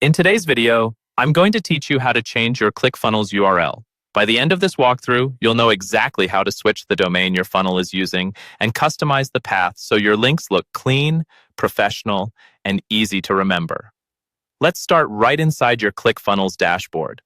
In today's video, I'm going to teach you how to change your Clickfunnels URL. By the end of this walkthrough, you'll know exactly how to switch the domain your funnel is using and customize the path so your links look clean, professional, and easy to remember. Let's start right inside your Clickfunnels dashboard.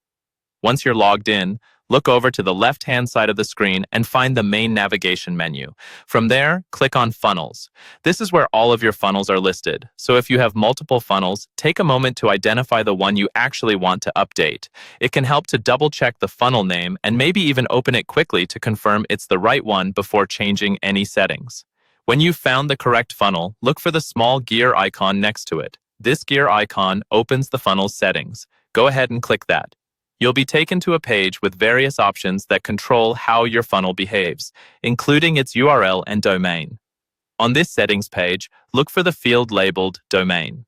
Once you're logged in, look over to the left-hand side of the screen and find the main navigation menu. From there, click on Funnels. This is where all of your funnels are listed, so if you have multiple funnels, take a moment to identify the one you actually want to update. It can help to double-check the funnel name and maybe even open it quickly to confirm it's the right one before changing any settings. When you've found the correct funnel, look for the small gear icon next to it. This gear icon opens the funnel's settings. Go ahead and click that. You'll be taken to a page with various options that control how your funnel behaves, including its URL and domain. On this settings page, look for the field labeled Domain.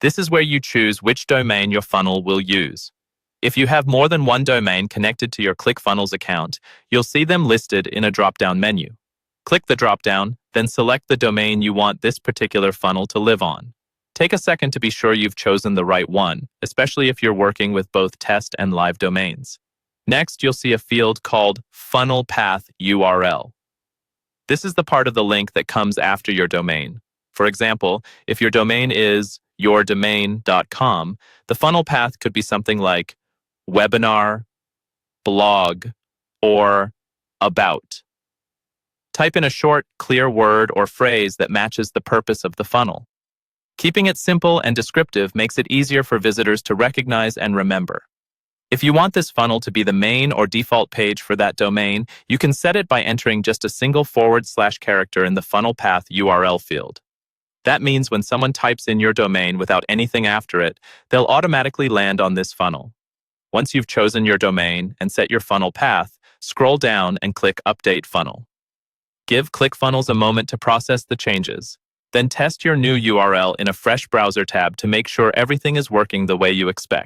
This is where you choose which domain your funnel will use. If you have more than one domain connected to your ClickFunnels account, you'll see them listed in a drop-down menu. Click the drop-down, then select the domain you want this particular funnel to live on. Take a second to be sure you've chosen the right one, especially if you're working with both test and live domains. Next, you'll see a field called Funnel Path URL. This is the part of the link that comes after your domain. For example, if your domain is yourdomain.com, the funnel path could be something like webinar, blog, or about. Type in a short, clear word or phrase that matches the purpose of the funnel. Keeping it simple and descriptive makes it easier for visitors to recognize and remember. If you want this funnel to be the main or default page for that domain, you can set it by entering just a single / character in the funnel path URL field. That means when someone types in your domain without anything after it, they'll automatically land on this funnel. Once you've chosen your domain and set your funnel path, scroll down and click Update Funnel. Give ClickFunnels a moment to process the changes. Then test your new URL in a fresh browser tab to make sure everything is working the way you expect.